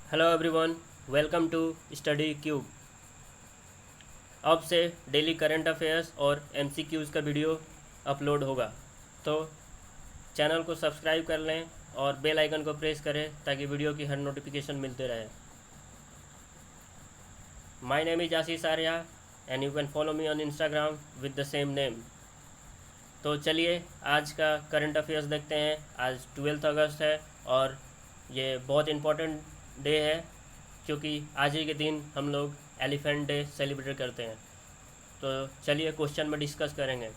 Hello everyone, welcome to study cube. अब से daily current affairs और एमसीक्यूज़ का वीडियो अपलोड होगा, तो चैनल को सब्सक्राइब कर लें और बेल आइकन को प्रेस करें ताकि वीडियो की हर नोटिफिकेशन मिलते रहे। My name is Ashish Arya and you can follow me on Instagram with the same name. तो चलिए आज का करंट अफेयर्स देखते हैं। आज 12 अगस्त है और ये बहुत इम्पोर्टेंट डे है क्योंकि आज ही के दिन हम लोग एलिफेंट डे सेलिब्रेट करते हैं। तो चलिए क्वेश्चन में डिस्कस करेंगे।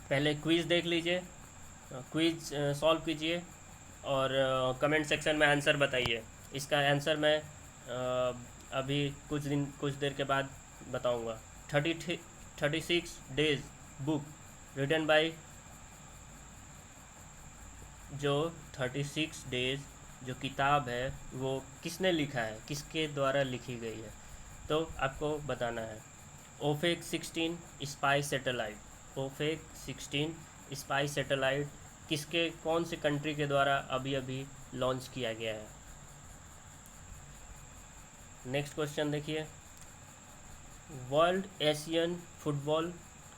पहले क्विज़ देख लीजिए, क्विज़ सॉल्व कीजिए और कमेंट सेक्शन में आंसर बताइए। इसका आंसर मैं अभी कुछ देर के बाद बताऊंगा। 36 डेज बुक रिटन बाय जो 36 डेज जो किताब है वो किसने लिखा है, किसके द्वारा लिखी गई है, तो आपको बताना है। ओफेक 16 स्पाई सैटेलाइट, ओफेक 16 स्पाई सैटेलाइट किसके, कौन से कंट्री के द्वारा अभी अभी लॉन्च किया गया है। नेक्स्ट क्वेश्चन देखिए। वर्ल्ड एशियन फुटबॉल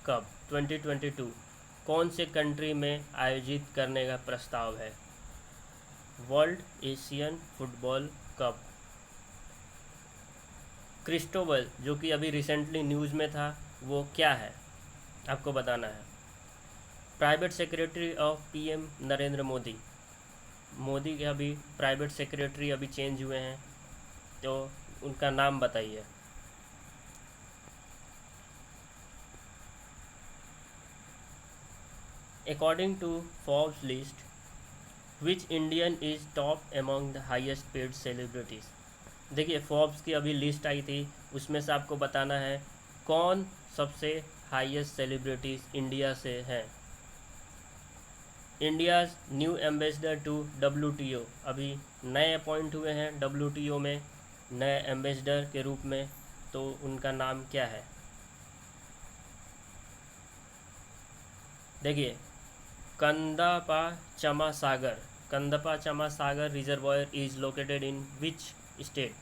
कप 2022 कौन से कंट्री में आयोजित करने का प्रस्ताव है। World Asian football cup Cristobal जो कि अभी रिसेंटली न्यूज़ में था वो क्या है, आपको बताना है। Private secretary of PM Narendra Modi, Modi के अभी प्राइवेट सेक्रेटरी अभी चेंज हुए हैं, तो उनका नाम बताइए। According to Forbes list which Indian is top among the highest paid celebrities. देखिए फोर्ब्स की अभी लिस्ट आई थी, उसमें से आपको बताना है कौन सबसे हाईएस्ट सेलिब्रिटीज़ इंडिया से हैं। India's new ambassador to WTO अभी नए अपॉइंट हुए हैं WTO में नए एम्बेसडर के रूप में, तो उनका नाम क्या है। देखिए कंदपा Chama Sagar, Kandapa Chama Sagar reservoir is located in which state,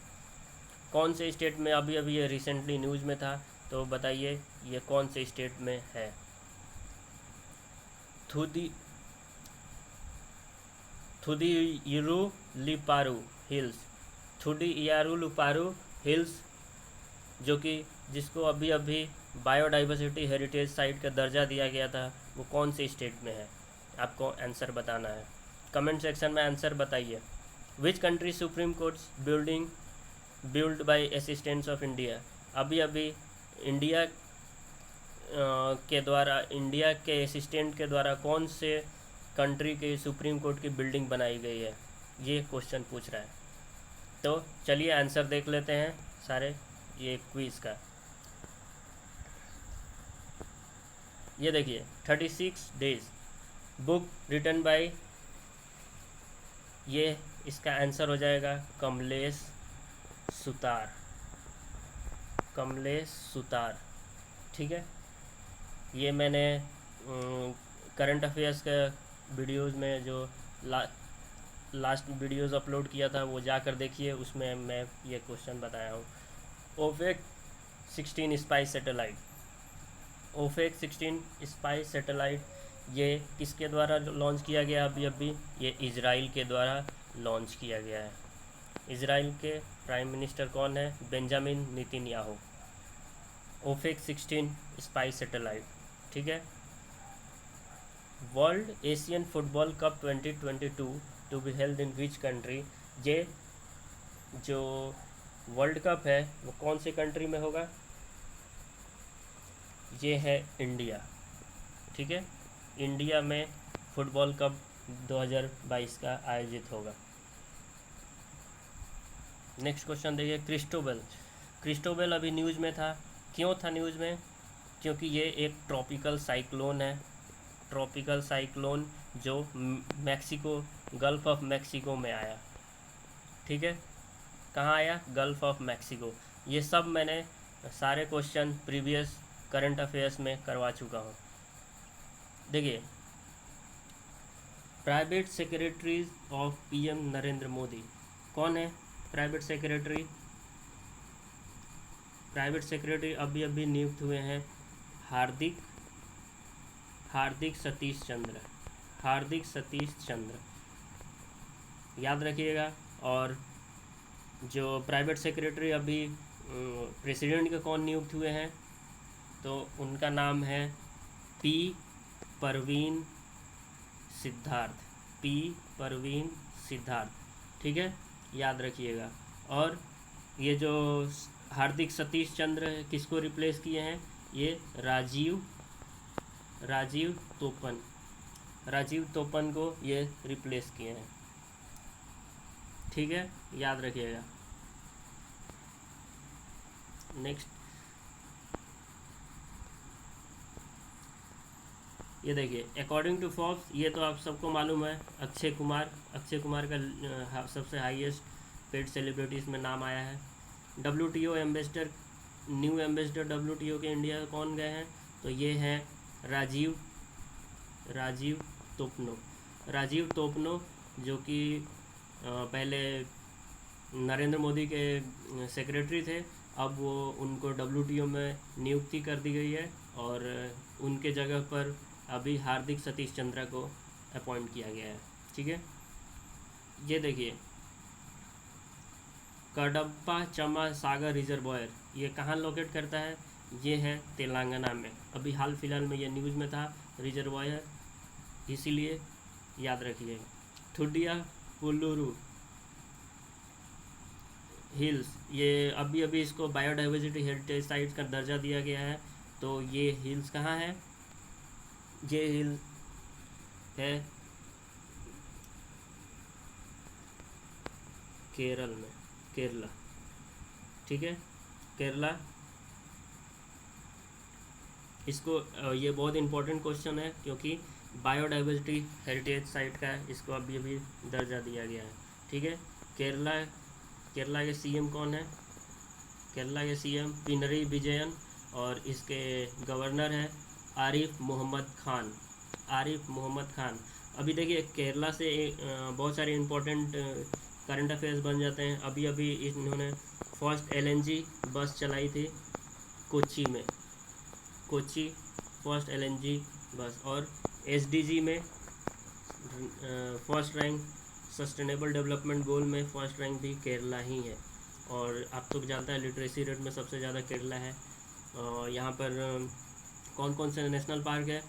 कौन से स्टेट में अभी अभी ये रिसेंटली न्यूज़ में था, तो बताइए ये कौन से स्टेट में है। थुदियारुलिपारू हिल्स, थुदियारुलिपारू हिल्स जो कि जिसको अभी अभी बायोडाइवर्सिटी हेरिटेज साइट का दर्जा दिया गया था, वो कौन से स्टेट में है, आपको आंसर बताना है। कमेंट सेक्शन में आंसर बताइए। Which country supreme courts building build by assistance of India, अभी अभी इंडिया के द्वारा, इंडिया के असिस्टेंट के द्वारा कौन से कंट्री के सुप्रीम कोर्ट की बिल्डिंग बनाई गई है, ये क्वेश्चन पूछ रहा है। तो चलिए आंसर देख लेते हैं सारे ये क्विज़ का। ये देखिए 36 डेज बुक रिटन बाय, ये इसका आंसर हो जाएगा कमलेश सुतार, कमलेश सुतार। ठीक है, ये मैंने करंट अफेयर्स के वीडियोज़ में जो लास्ट वीडियोज़ अपलोड किया था वो जाकर देखिए, उसमें मैं ये क्वेश्चन बताया हूँ। ओफेक 16 स्पाई सैटेलाइट, ओफेक 16 स्पाई सैटेलाइट ये किसके द्वारा लॉन्च किया गया अभी अभी, ये इजराइल के द्वारा लॉन्च किया गया है। इजराइल के प्राइम मिनिस्टर कौन है, Benjamin Netanyahu. Ofek 16 spy satellite, ठीक है। World Asian football cup 2022 to be held in which country, ये जो वर्ल्ड कप है वो कौन सी कंट्री में होगा, ये है इंडिया। ठीक है, इंडिया में फुटबॉल कप 2022 का आयोजित होगा। नेक्स्ट क्वेश्चन देखिए। क्रिस्टोबल, क्रिस्टोबल अभी न्यूज़ में था, क्यों था न्यूज़ में, क्योंकि ये एक ट्रॉपिकल साइक्लोन है, ट्रॉपिकल साइक्लोन जो मैक्सिको, गल्फ ऑफ मैक्सिको में आया। ठीक है, कहाँ आया, गल्फ ऑफ मैक्सिको। ये सब मैंने सारे क्वेश्चन प्रीवियस करंट अफेयर्स में करवा चुका हूँ। देखिए private secretaries of PM Narendra Modi. कौन है प्राइवेट सेक्रेटरी? प्राइवेट सेक्रेटरी अभी अभी नियुक्त हुए हैं हार्दिक सतीश चंद्र, याद रखिएगा। और जो प्राइवेट सेक्रेटरी अभी प्रेसिडेंट के कौन नियुक्त हुए हैं, तो उनका नाम है पी परवीन सिद्धार्थ, ठीक है, याद रखिएगा। और ये जो हार्दिक सतीश चंद्र किसको रिप्लेस किए हैं? ये राजीव तोपन को ये रिप्लेस किए हैं, ठीक है, याद रखिएगा। नेक्स्ट ये देखिए, अकॉर्डिंग टू फोर्ब्स, ये तो आप सबको मालूम है, अक्षय कुमार का सबसे हाईएस्ट पेड सेलिब्रिटीज में नाम आया है। WTO ambassador, new ambassador WTO के इंडिया कौन गए हैं? तो ये हैं राजीव तोपनो, जो कि पहले नरेंद्र मोदी के सेक्रेटरी थे। अब वो उनको WTO में नियुक्ति कर दी गई है और उनके जगह पर अभी हार्दिक सतीश चंद्रा को अपॉइंट किया गया है, ठीक है। ये देखिए, कडप्पा चम्मा सागर रिजर्वायर ये कहाँ लोकेट करता है? ये है तेलंगाना में। अभी हाल फिलहाल में ये न्यूज़ में था रिजर्वायर, इसीलिए याद रखिए। थुडिया पुलुरु हिल्स, ये अभी इसको बायोडाइवर्सिटी हेरिटेज साइट का दर्जा दिया गया है। तो ये हिल्स कहाँ है? ये हिल है केरला, ठीक है, केरला। इसको ये बहुत इंपॉर्टेंट क्वेश्चन है, क्योंकि बायोडाइवर्सिटी हेरिटेज साइट का इसको अभी दर्जा दिया गया है, ठीक है। केरला के सीएम कौन है? केरला के सीएम पिनरई विजयन, और इसके गवर्नर है आरिफ मोहम्मद खान। अभी देखिए, केरला से बहुत सारे इम्पोर्टेंट करंट अफेयर्स बन जाते हैं। अभी इन्होंने फर्स्ट LNG बस चलाई थी कोच्चि फर्स्ट LNG बस, और SDG में first rank, sustainable development goal में फर्स्ट रैंक भी केरला ही है। और आप तो जानता है लिटरेसी रेट में सबसे ज़्यादा केरला है। यहाँ पर कौन कौन से नेशनल पार्क है?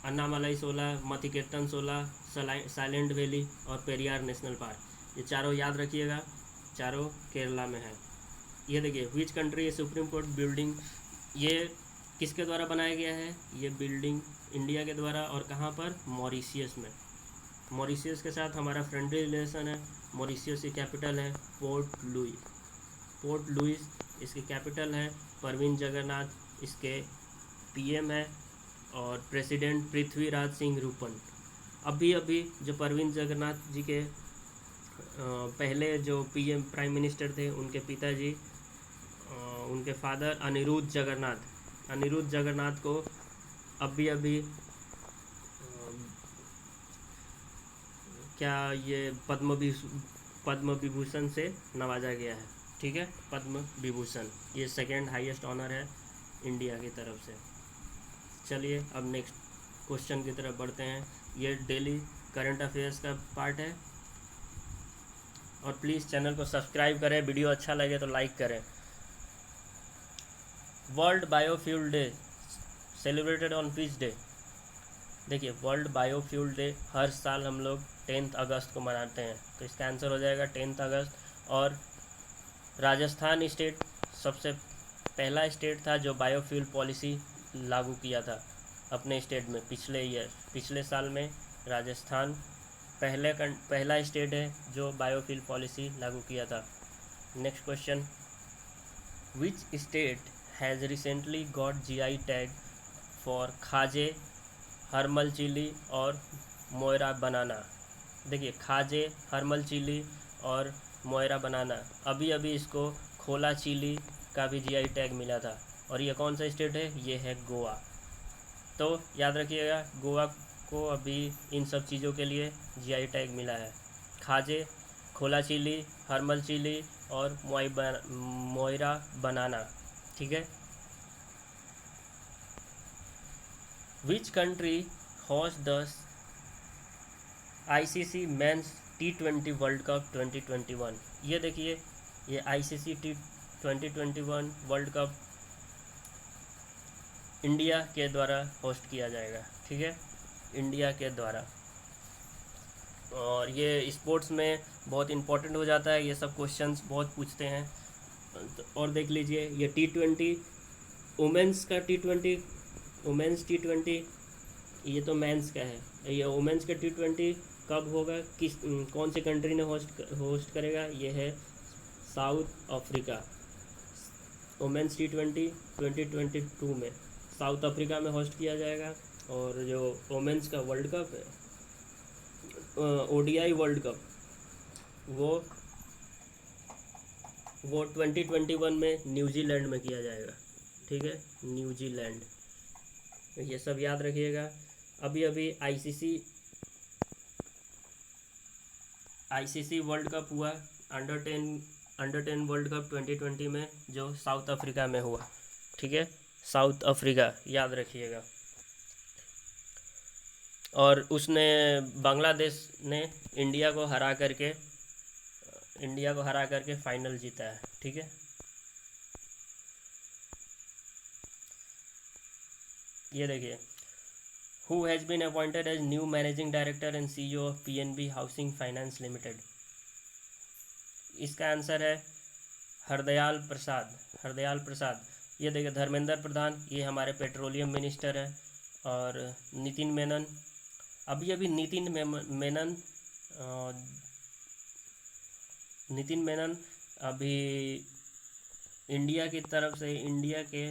अन्नामलाई 16, मथिकेतन 16, साइलेंट वैली और पेरियार नेशनल पार्क, ये चारों याद रखिएगा, चारों केरला में है। ये देखिए, which country supreme court building, ये किसके द्वारा बनाया गया है? ये बिल्डिंग इंडिया के द्वारा, और कहाँ पर? मॉरिशियस में। मॉरिशियस के साथ हमारा फ्रेंडली रिलेशन है। मॉरिशियस की कैपिटल है पोर्ट लुइस, इसकी कैपिटल है। परवीन जगन्नाथ इसके PM है, और प्रेसिडेंट पृथ्वीराज सिंह रूपन। अभी जो परवीन जगन्नाथ जी के पहले जो PM प्राइम मिनिस्टर थे, उनके पिताजी, उनके फादर अनिरुद्ध जगन्नाथ को अभी क्या ये पद्म विभूषण से नवाजा गया है, ठीक है, पद्म विभूषण। ये सेकंड हाईएस्ट ऑनर है इंडिया की तरफ से। चलिए अब नेक्स्ट क्वेश्चन की तरफ बढ़ते हैं। ये डेली करंट अफेयर्स का पार्ट है, और प्लीज़ चैनल को सब्सक्राइब करें, वीडियो अच्छा लगे तो लाइक करें। World biofuel day celebrated on which day? देखिए, वर्ल्ड बायोफ्यूल डे हर साल हम लोग 10 अगस्त को मनाते हैं, तो इसका आंसर हो जाएगा 10 अगस्त। और राजस्थान स्टेट सबसे पहला स्टेट था जो बायोफ्यूल पॉलिसी लागू किया था अपने स्टेट में। पिछले साल में राजस्थान पहला स्टेट है जो बायोफ्यूल पॉलिसी लागू किया था। Next question, which state has recently got GI tag for खाजे, हर्मल चिली और मोयरा बनाना? देखिए, खाजे, हर्मल चिली और मोयरा बनाना, अभी इसको खोला चिली का भी GI टैग मिला था। और ये कौन सा स्टेट है? ये है गोवा। तो याद रखिएगा गोवा को अभी इन सब चीज़ों के लिए जीआई टैग मिला है। खाजे, खोला चिली, हर्मल चिली और मोयरा बनाना। ठीक है। Which country host the ICC men's T20 world cup 2021? ये देखिए, ये ICC T2021 world cup India के द्वारा होस्ट किया जाएगा। ठीक है, इंडिया के द्वारा। और ये स्पोर्ट्स में बहुत इम्पोर्टेंट हो जाता है, ये सब क्वेश्चंस बहुत पूछते हैं। और देख लीजिए, ये T20 वुमेंस का T20, वुमेंस T20, ये तो मेंस का है। ये वुमेंस का T20 कब होगा, किस कौन सी कंट्री ने होस्ट करेगा? ये है साउथ अफ्रीका। वुमेंस T20 2022 में साउथ अफ्रीका में होस्ट किया जाएगा। और जो वुमेंस का वर्ल्ड कप है, ODI वर्ल्ड कप, वो 2021 में न्यूजीलैंड में किया जाएगा। ठीक है, न्यूजीलैंड। ये सब याद रखिएगा। अभी अभी आईसीसी वर्ल्ड कप हुआ, अंडर 10 वर्ल्ड कप 2020 में, जो साउथ अफ्रीका में हुआ। ठीक है, साउथ अफ्रीका, याद रखिएगा। और उसने बांग्लादेश ने इंडिया को हरा करके फाइनल जीता है। ठीक है, ये देखिए, who has been appointed as new managing director and CEO of PNB housing finance limited? इसका आंसर है हरदयाल प्रसाद। ये देखिए, धर्मेंद्र प्रधान, ये हमारे पेट्रोलियम मिनिस्टर है। और नितिन मेनन, अभी नितिन मेनन अभी इंडिया की तरफ से, इंडिया के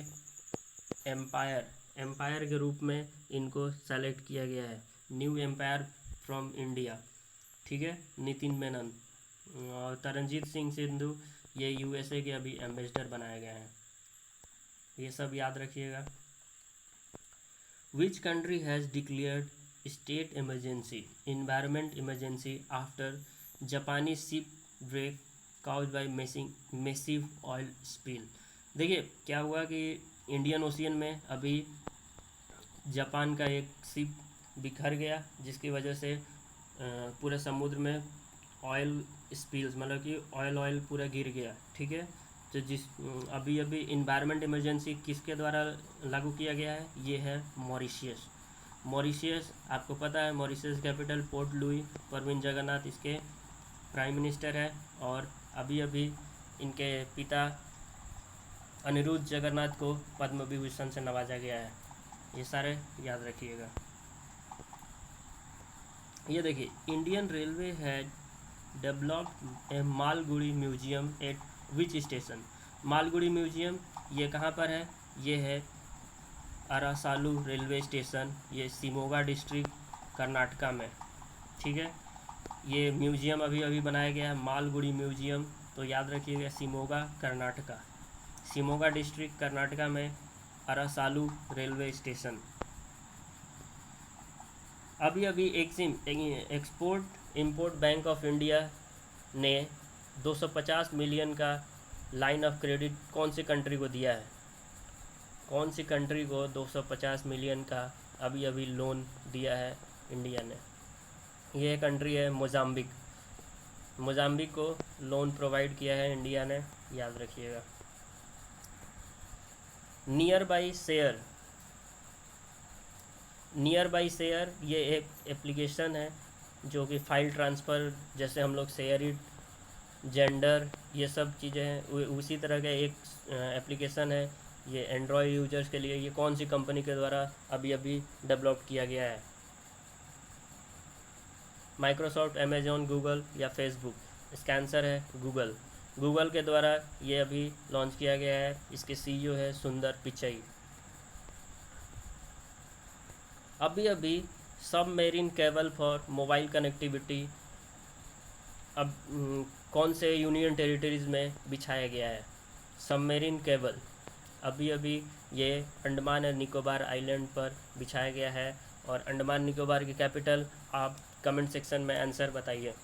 एम्पायर के रूप में इनको सेलेक्ट किया गया है, न्यू एम्पायर फ्रॉम इंडिया। ठीक है, नितिन मेनन। और तरनजीत सिंह सिद्धू, ये USA के अभी एम्बेसडर बनाए गए हैं। ये सब याद रखिएगा। Which country has declared state emergency, environment emergency after Japanese ship break cause by massive oil spill? देखिए, क्या हुआ कि इंडियन ओशियन में अभी जापान का एक शिप बिखर गया, जिसकी वजह से पूरे समुद्र में ऑयल स्पिल्स, मतलब कि ऑयल पूरा गिर गया। ठीक है, तो अभी इन्वायरमेंट इमरजेंसी किसके द्वारा लागू किया गया है? ये है मॉरिशियस। आपको पता है, Mauritius capital Port Louis, Pravind Jugnauth इसके प्राइम मिनिस्टर है। और अभी इनके पिता अनिरुद्ध जगन्नाथ को पद्म विभूषण से नवाजा गया है। ये सारे याद रखिएगा। ये देखिए, Indian railway had developed A Malgudi museum eight which station? Malgudi museum ये कहाँ पर है? ये है अरासालू रेलवे स्टेशन, ये शिमोगा डिस्ट्रिक्ट कर्नाटका में। ठीक है, ये म्यूजियम अभी बनाया गया है, मालगुड़ी म्यूजियम। तो याद रखिएगा, शिमोगा कर्नाटका, शिमोगा डिस्ट्रिक्ट कर्नाटका में अरासालू रेलवे स्टेशन। अभी export import bank of India ने 250 मिलियन का लाइन ऑफ क्रेडिट कौन सी कंट्री को दिया है? कौन सी कंट्री को 250 मिलियन का अभी लोन दिया है इंडिया ने? ये कंट्री है मोजाम्बिक को लोन प्रोवाइड किया है इंडिया ने, याद रखिएगा। नियर बाई शेयर ये एक एप्लीकेशन है जो कि फाइल ट्रांसफ़र, जैसे हम लोग शेयर इट, जेंडर, ये सब चीज़ें हैं, उसी तरह का एक एप्लीकेशन है। ये एंड्रॉयड यूजर्स के लिए। ये कौन सी कंपनी के द्वारा अभी डेवलप किया गया है? माइक्रोसॉफ्ट, अमेजॉन, गूगल या फेसबुक? इसका आंसर है गूगल के द्वारा ये अभी लॉन्च किया गया है। इसके CEO है सुंदर पिचई। अभी submarine cable for mobile connectivity अब कौन से यूनियन टेरिटरीज़ में बिछाया गया है? सबमेरीन केबल अभी ये अंडमान और निकोबार आइलैंड पर बिछाया गया है। और अंडमान निकोबार की कैपिटल आप कमेंट सेक्शन में आंसर बताइए।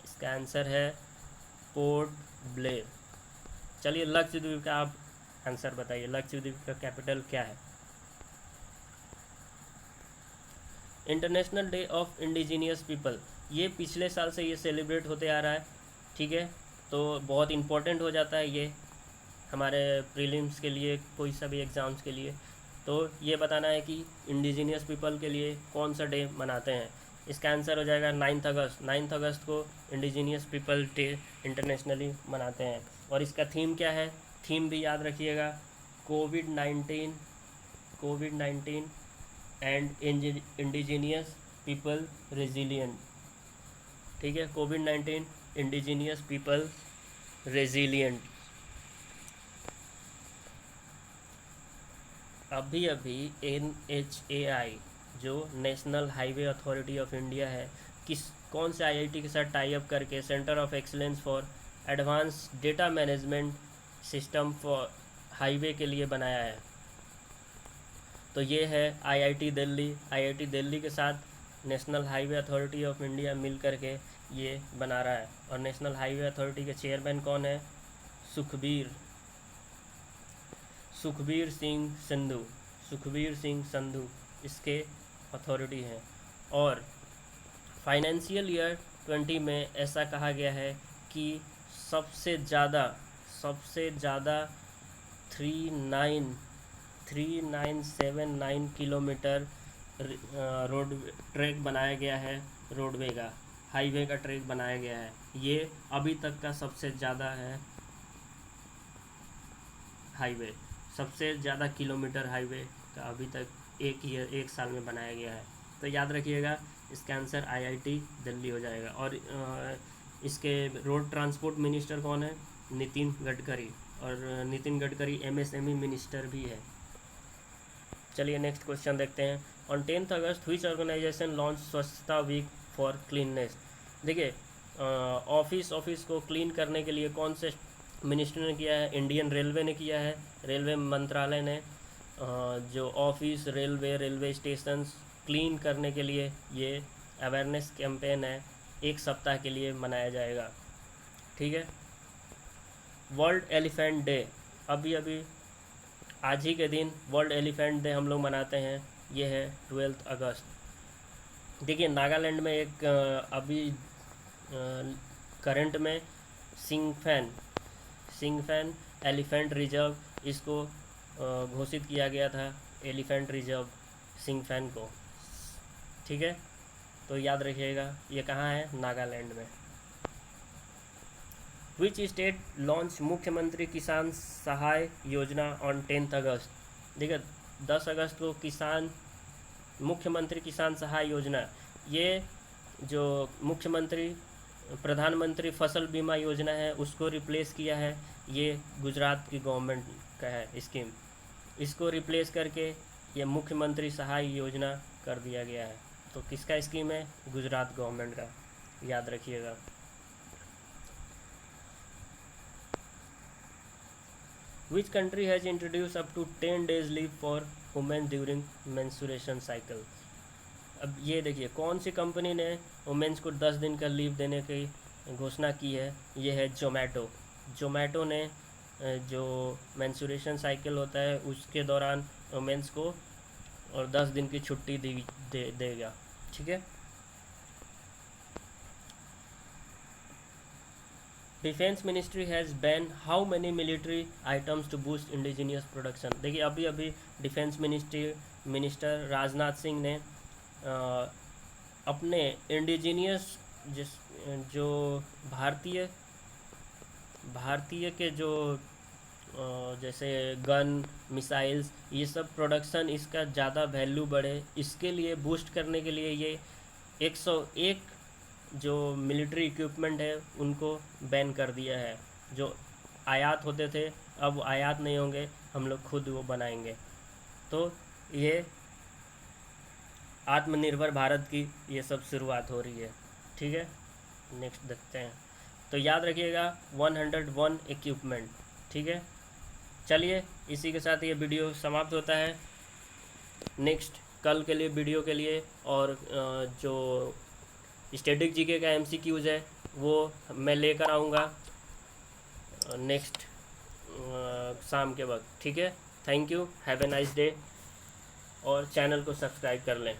इसका आंसर है पोर्ट ब्लेयर। चलिए लक्षद्वीप का आप आंसर बताइए, लक्षद्वीप का कैपिटल क्या है? International day of indigenous people, ये पिछले साल से ये सेलिब्रेट होते आ रहा है, ठीक है। तो बहुत इम्पोर्टेंट हो जाता है ये हमारे प्रीलिम्स के लिए, कोई सा भी एग्ज़ाम्स के लिए। तो ये बताना है कि इंडिजीनियस पीपल के लिए कौन सा डे मनाते हैं। इसका आंसर हो जाएगा 9 अगस्त। 9 अगस्त को इंडिजीनियस पीपल डे इंटरनेशनली मनाते हैं। और इसका थीम क्या है? थीम भी याद रखिएगा, कोविड-19 एंड इंडिजीनियस पीपल रेजिलियंट, ठीक है। कोविड-19 इंडिजीनियस पीपल रेजिलियंट। अभी NHAI जो national highway authority of India है, कौन से IIT के साथ टाई अप करके centre of excellence for advance data management system for highway के लिए बनाया है? तो ये है IIT दिल्ली। IIT दिल्ली के साथ national highway authority of India मिल करके ये बना रहा है। और नेशनल हाईवे अथॉरिटी के चेयरमैन कौन है? सुखबीर सिंह संधू इसके अथॉरिटी हैं। और फाइनेंशियल ईयर 20 में ऐसा कहा गया है कि सबसे ज़्यादा 3979 किलोमीटर रोड ट्रैक बनाया गया है, रोडवे का, हाईवे का ट्रैक बनाया गया है। ये अभी तक का सबसे ज़्यादा है हाईवे, सबसे ज़्यादा किलोमीटर हाईवे का अभी तक एक साल में बनाया गया है। तो याद रखिएगा, इसका आंसर IIT दिल्ली हो जाएगा। और इसके रोड ट्रांसपोर्ट मिनिस्टर कौन है? नितिन गडकरी। और नितिन गडकरी MSME मिनिस्टर भी है। चलिए नेक्स्ट क्वेश्चन देखते हैं। On 10 August which organisation launch Swachhta week for cleanliness? देखिए ऑफिस को क्लीन करने के लिए कौन से मिनिस्टर ने किया है? इंडियन रेलवे ने किया है। रेलवे मंत्रालय ने जो ऑफिस, रेलवे स्टेशन क्लीन करने के लिए ये अवेयरनेस कैंपेन है, 1 सप्ताह के लिए मनाया जाएगा, ठीक है। वर्ल्ड एलिफेंट डे, अभी आज ही के दिन वर्ल्ड एलिफेंट डे हम लोग मनाते हैं, ये है 12 अगस्त। देखिए नागालैंड में एक अभी करंट में सिंगफेन एलिफेंट रिजर्व, इसको घोषित किया गया था, एलिफेंट रिजर्व सिंगफेन को, ठीक है। तो याद रखिएगा ये कहाँ है? नागालैंड में। विच स्टेट लॉन्च मुख्यमंत्री किसान सहाय योजना ऑन 10 अगस्त? देखिए 10 अगस्त को मुख्यमंत्री किसान सहाय योजना, ये जो प्रधानमंत्री फसल बीमा योजना है उसको रिप्लेस किया है। ये गुजरात की गवर्नमेंट का है स्कीम, इसको रिप्लेस करके ये मुख्यमंत्री सहाय योजना कर दिया गया है। तो किसका स्कीम है? गुजरात गवर्नमेंट का, याद रखिएगा। Which country has introduced up to 10 days leave for women during menstruation cycle? अब ये देखिए कौन सी कंपनी ने वुमेंस को 10 दिन का लीव देने की घोषणा की है? ये है जोमेटो ने जो मेंस्ट्रुएशन साइकिल होता है उसके दौरान वुमेंस को और 10 दिन की छुट्टी देगा, ठीक है। Defence ministry has ban how many military items to boost indigenous production? देखिए अभी डिफेंस मिनिस्टर राजनाथ सिंह ने अपने इंडिजीनियस जो भारतीय के जो जैसे गन, मिसाइल्स, ये सब प्रोडक्शन, इसका ज़्यादा वैल्यू बढ़े, इसके लिए बूस्ट करने के लिए ये 101 जो मिलिट्री इक्विपमेंट है उनको बैन कर दिया है। जो आयात होते थे अब आयात नहीं होंगे, हम लोग खुद वो बनाएंगे। तो ये आत्मनिर्भर भारत की ये सब शुरुआत हो रही है, ठीक है। नेक्स्ट देखते हैं। तो याद रखिएगा 101 इक्विपमेंट, ठीक है। चलिए इसी के साथ ये वीडियो समाप्त होता है। नेक्स्ट कल के लिए वीडियो के लिए और जो स्टैटिक जीके का MCQs है वो मैं लेकर आऊँगा नेक्स्ट शाम के वक्त। ठीक है, thank you, have a nice day और चैनल को सब्सक्राइब कर लें।